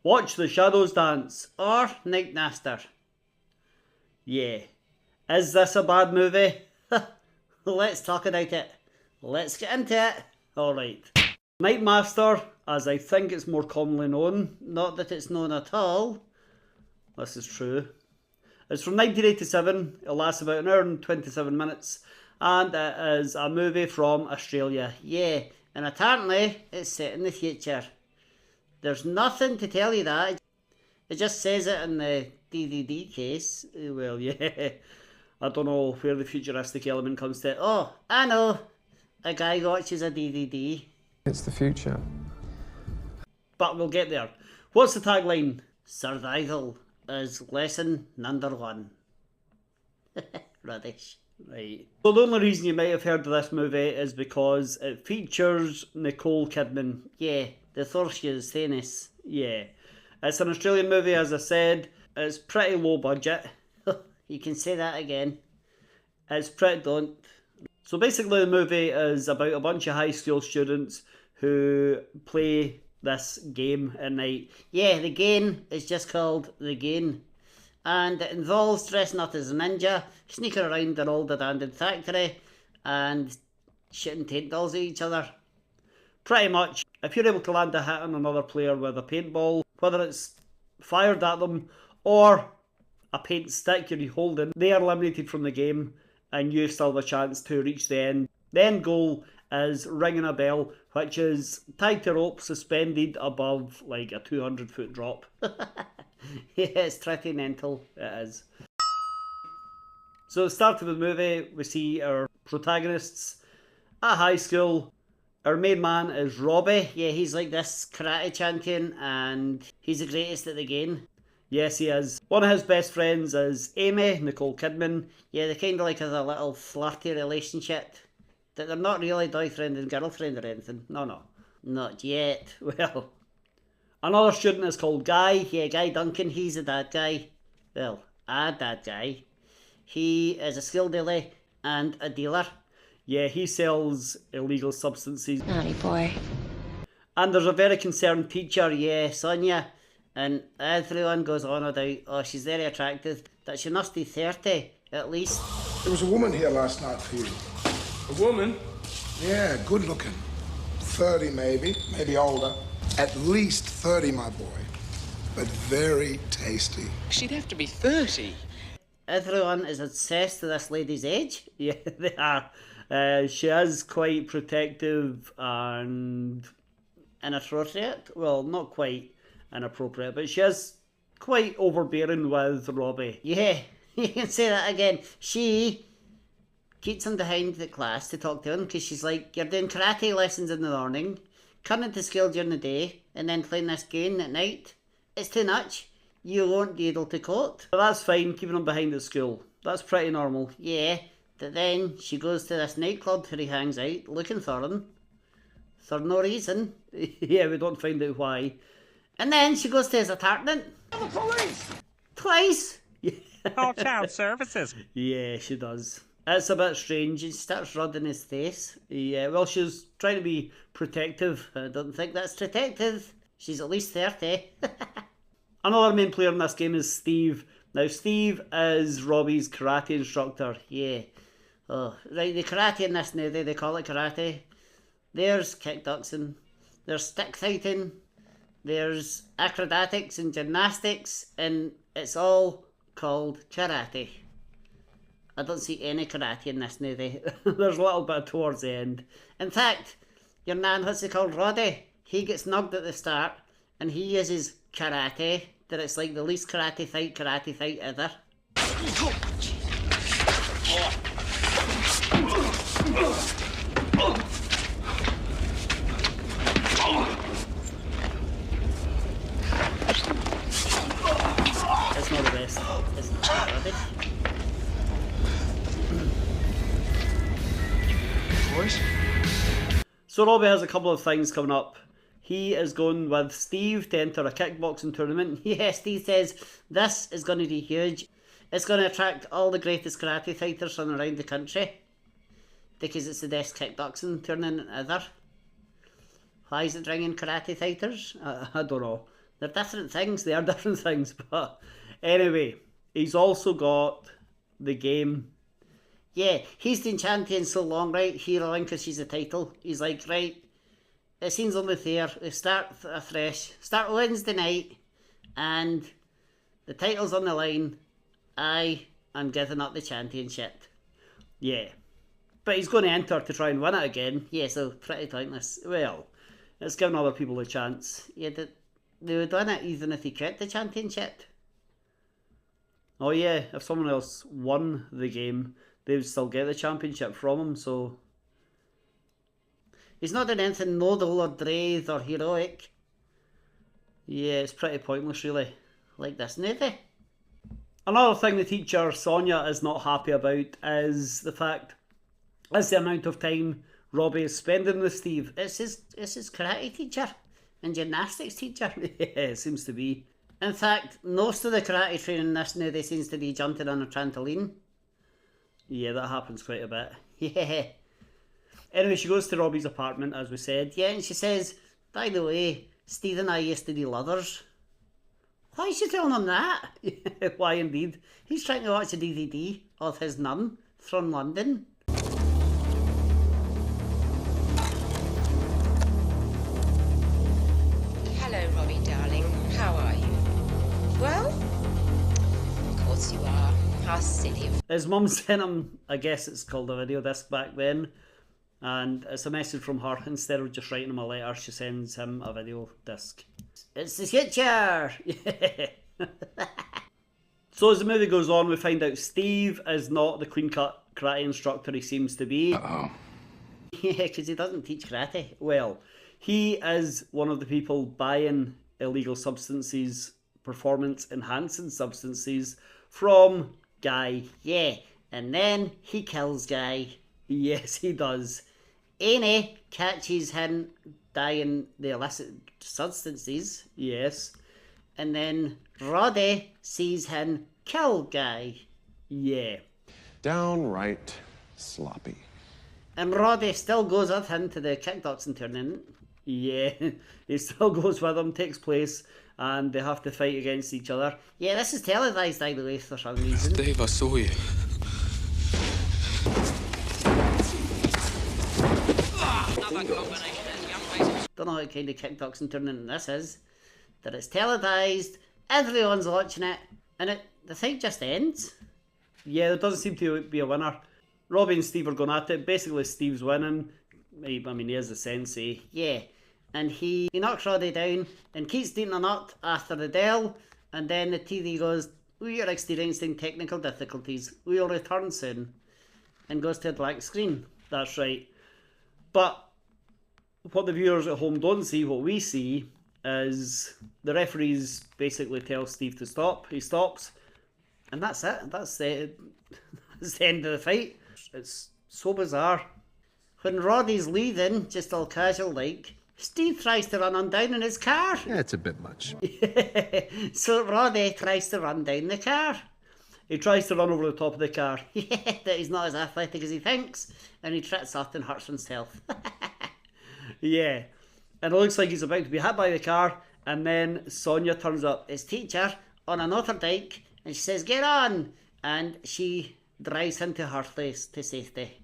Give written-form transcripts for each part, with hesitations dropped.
Watch the Shadows Dance or Nightmaster. Yeah. Is this a bad movie? Let's talk about it. Let's get into it. Alright. Nightmaster, as I think it's more commonly known, not that it's known at all, this is true. It's from 1987, it lasts about an hour and 27 minutes, and it is a movie from Australia. Yeah, and apparently it's set in the future. There's nothing to tell you that, it just says it in the DVD case. Well, yeah, I don't know where the futuristic element comes to. Oh, I know, a guy watches a DVD. It's the future. But we'll get there. What's the tagline? Survival is lesson number 1. Rubbish. Right. So the only reason you might have heard of this movie is because it features Nicole Kidman. Yeah, the Thorsha's Thanis. Yeah. It's an Australian movie, as I said. It's pretty low budget. You can say that again. It's pretty don't. So basically the movie is about a bunch of high school students who play this game at night. Yeah, the game is just called The Game. And it involves dressing up as a ninja, sneaking around an old abandoned factory, and shooting paint dolls at each other. Pretty much, if you're able to land a hit on another player with a paintball, whether it's fired at them or a paint stick you're holding, they are eliminated from the game and you still have a chance to reach the end. The end goal is ringing a bell, which is tied to rope suspended above like a 200-foot drop. Yeah, it's pretty mental, it is. So at the start of the movie, we see our protagonists at high school. Our main man is Robbie. Yeah, he's like this karate champion and he's the greatest at the game. Yes, he is. One of his best friends is Amy, Nicole Kidman. Yeah, they kind of like have a little flirty relationship. That they're not really boyfriend and girlfriend or anything. No. Not yet. Well, another student is called Guy. Yeah, Guy Duncan. He's a bad guy. Well, a bad guy. He is a skill dealer and a dealer. Yeah, he sells illegal substances. Naughty boy. And there's a very concerned teacher, yeah, Sonia. And everyone goes on about, oh, she's very attractive, that she must be 30, at least. There was a woman here last night for you. A woman? Yeah, good looking. 30 maybe older. At least 30, my boy. But very tasty. She'd have to be 30. Everyone is obsessed with this lady's age. Yeah, they are. She is quite protective and inappropriate. Well, not quite inappropriate, but she is quite overbearing with Robbie. Yeah, you can say that again. She keeps him behind the class to talk to him because she's like, you're doing karate lessons in the morning, coming to school during the day, and then playing this game at night. It's too much. You won't be able to cope. But that's fine, keeping him behind at school. That's pretty normal. Yeah, but then she goes to this nightclub where he hangs out, looking for him. For no reason. Yeah, we don't find out why. And then she goes to his apartment. The police! Twice! Call child services. Yeah, she does. It's a bit strange. She starts rubbing his face. Yeah, well, she's trying to be protective. I don't think that's protective. She's at least 30. Another main player in this game is Steve. Now, Steve is Robbie's karate instructor. Yeah. Oh, right, the karate in this movie, they call it karate. There's kickboxing. There's stick fighting. There's acrobatics and gymnastics. And it's all called karate. I don't see any karate in this movie. There's a little bit towards the end. In fact, your nan, what's it called, Roddy? He gets nugged at the start, and he uses karate, that it's like the least karate fight ever. It's not the best. It's rubbish. Boys? So Robbie has a couple of things coming up. He is going with Steve to enter a kickboxing tournament. Yeah, Steve says this is going to be huge. It's going to attract all the greatest karate fighters from around the country. Because it's the best kickboxing tournament ever. Why is it bringing karate fighters? I don't know. They're different things. They are different things. But anyway, he's also got the game. Yeah, he's been champion so long, right? He relinquishes the title. He's like, right, it seems only fair. We start afresh. Start Wednesday night, and the title's on the line. I am giving up the championship. Yeah. But he's going to enter to try and win it again. Yeah, so pretty pointless. Well, it's giving other people a chance. Yeah, they would win it even if he kept the championship. Oh yeah, if someone else won the game, they would still get the championship from him, so... He's not doing anything nodal or brave or heroic. Yeah, it's pretty pointless really. Like this movie. Another thing the teacher, Sonia, is not happy about is the fact, is the amount of time Robbie is spending with Steve. It's his karate teacher and gymnastics teacher. Yeah, it seems to be. In fact, most of the karate training in this movie seems to be jumping on a trampoline. Yeah, that happens quite a bit. Yeah. Anyway, she goes to Robbie's apartment, as we said. Yeah, and she says, by the way, Steve and I used to be lovers. Why is she telling him that? Why indeed? He's trying to watch a DVD of his nun from London. Hello, Robbie, darling. How are you? Well, of course you are. How silly of... His mum sent him, I guess it's called a video disc back then, and it's a message from her. Instead of just writing him a letter, she sends him a video disc. It's the future! So as the movie goes on, we find out Steve is not the clean cut karate instructor he seems to be. Uh-oh. Yeah, because he doesn't teach karate. Well, he is one of the people buying illegal substances, performance enhancing substances, from Guy. Yeah, and then he kills Guy. Yes, he does. Annie catches him buying the illicit substances. Yes. And then Roddy sees him kill Guy. Yeah. Downright sloppy. And Roddy still goes with him to the kickboxing tournament. Yeah, he still goes with him, takes place, and they have to fight against each other. Yeah, this is televised, by the way, for some reason. Dave, I saw you. Don't know what kind of kickboxing tournament this is. That it's televised, everyone's watching it, and the fight just ends. Yeah, there doesn't seem to be a winner. Robbie and Steve are going at it. Basically, Steve's winning. I mean, he is the sensei. Yeah. And he knocks Roddy down and keeps eating a nut after the duel. And then the TV goes, we are experiencing technical difficulties. We'll return soon. And goes to a black screen. That's right. But what the viewers at home don't see, what we see, is the referees basically tell Steve to stop. He stops. And that's it. That's the end of the fight. It's so bizarre. When Roddy's leaving, just all casual like, Steve tries to run on down in his car. Yeah, it's a bit much. So Roddy tries to run down the car. He tries to run over the top of the car. Yeah, that he's not as athletic as he thinks. And he trips up and hurts himself. Yeah. And it looks like he's about to be hit by the car. And then Sonia turns up, his teacher, on an motorbike. And she says, get on. And she drives him to her place to safety.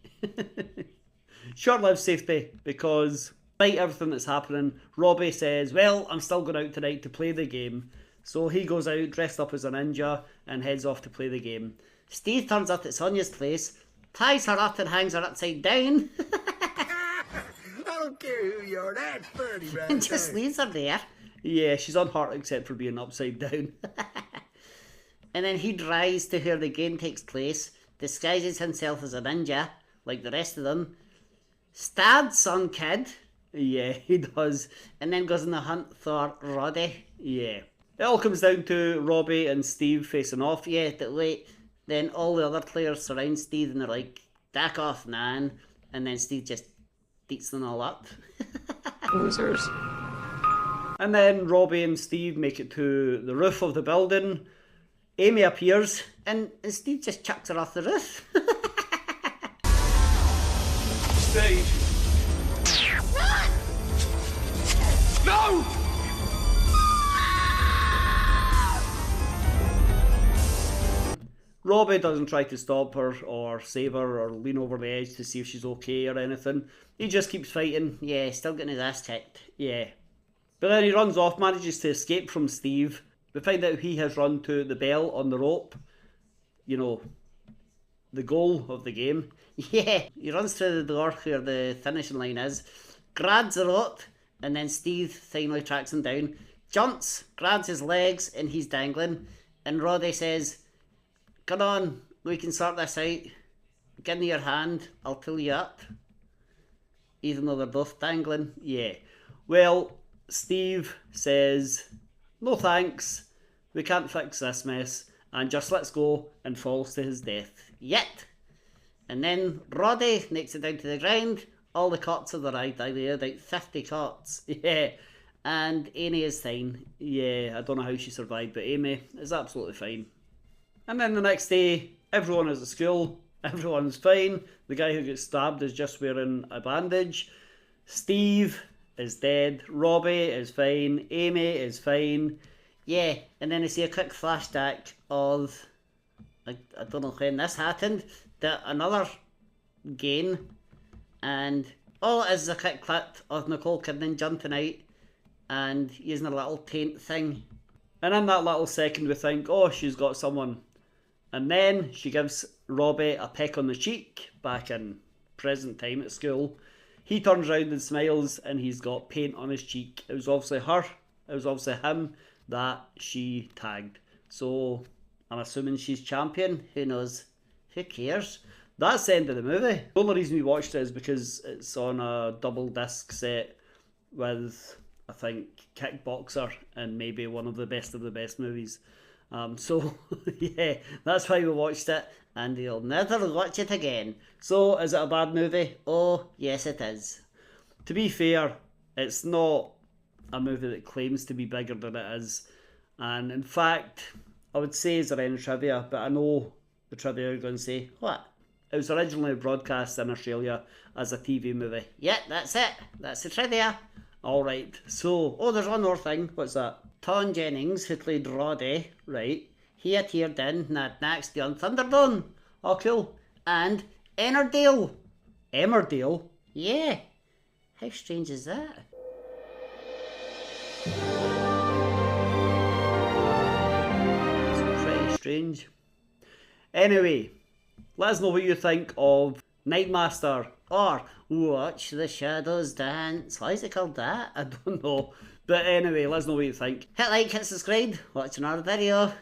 Short-lived safety, because despite everything that's happening, Robbie says, well, I'm still going out tonight to play the game. So he goes out dressed up as a ninja and heads off to play the game. Steve turns up at Sonia's place, ties her up and hangs her upside down. I don't care who you are, that's funny, right? And just leaves her there. Yeah, she's unhurt except for being upside down. And then he drives to where the game takes place, disguises himself as a ninja, like the rest of them, stabs some kid. Yeah, he does. And then goes on the hunt for Roddy. Yeah. It all comes down to Robbie and Steve facing off. Yeah, wait. Then all the other players surround Steve and they're like, back off, man. And then Steve just beats them all up. Losers. And then Robbie and Steve make it to the roof of the building. Amy appears and Steve just chucks her off the roof. Steve. No! Robbie doesn't try to stop her or save her or lean over the edge to see if she's okay or anything. He just keeps fighting. Yeah, still getting his ass kicked. Yeah. But then he runs off, manages to escape from Steve. We find out he has run to the bell on the rope. You know, the goal of the game. Yeah, he runs through the door where the finishing line is, grabs the rope, and then Steve finally tracks him down, jumps, grabs his legs, and he's dangling. And Roddy says, "Come on, we can sort this out. Give me your hand, I'll pull you up." Even though they're both dangling. Yeah. Well, Steve says, "No thanks, we can't fix this mess," and just lets go and falls to his death. Yet. And then Roddy makes it down to the ground. All the cots have arrived. I heard about 50 cots. Yeah. And Amy is fine. Yeah, I don't know how she survived, but Amy is absolutely fine. And then the next day, everyone is at school. Everyone's fine. The guy who gets stabbed is just wearing a bandage. Steve is dead. Robbie is fine. Amy is fine. Yeah, and then I see a quick flashback of, I don't know when this happened, that another game, and all it is a quick clip of Nicole Kidman jumping out and using a little paint thing. And in that little second we think, oh, she's got someone. And then she gives Robbie a peck on the cheek, back in present time at school. He turns around and smiles and he's got paint on his cheek. It was obviously her, it was obviously him that she tagged. So I'm assuming she's champion, who knows, who cares? That's the end of the movie. The only reason we watched it is because it's on a double disc set with, I think, Kickboxer and maybe one of the best movies. So yeah, that's why we watched it, and we'll never watch it again. So is it a bad movie? Oh yes it is. To be fair, it's not a movie that claims to be bigger than it is, and in fact I would say, is there any trivia, but I know the trivia are going to say, what? It was originally broadcast in Australia as a TV movie. Yeah, that's it. That's the trivia. Alright, so, oh, there's one more thing. What's that? Tom Jennings, who played Roddy, right, he appeared in that next on Thunderdome. Oh, cool. And Emmerdale. Emmerdale? Yeah. How strange is that? It's pretty strange. Anyway, let us know what you think of Nightmaster or Watch the Shadows Dance. Why is it called that? I don't know. But anyway, let us know what you think. Hit like, hit subscribe, watch another video.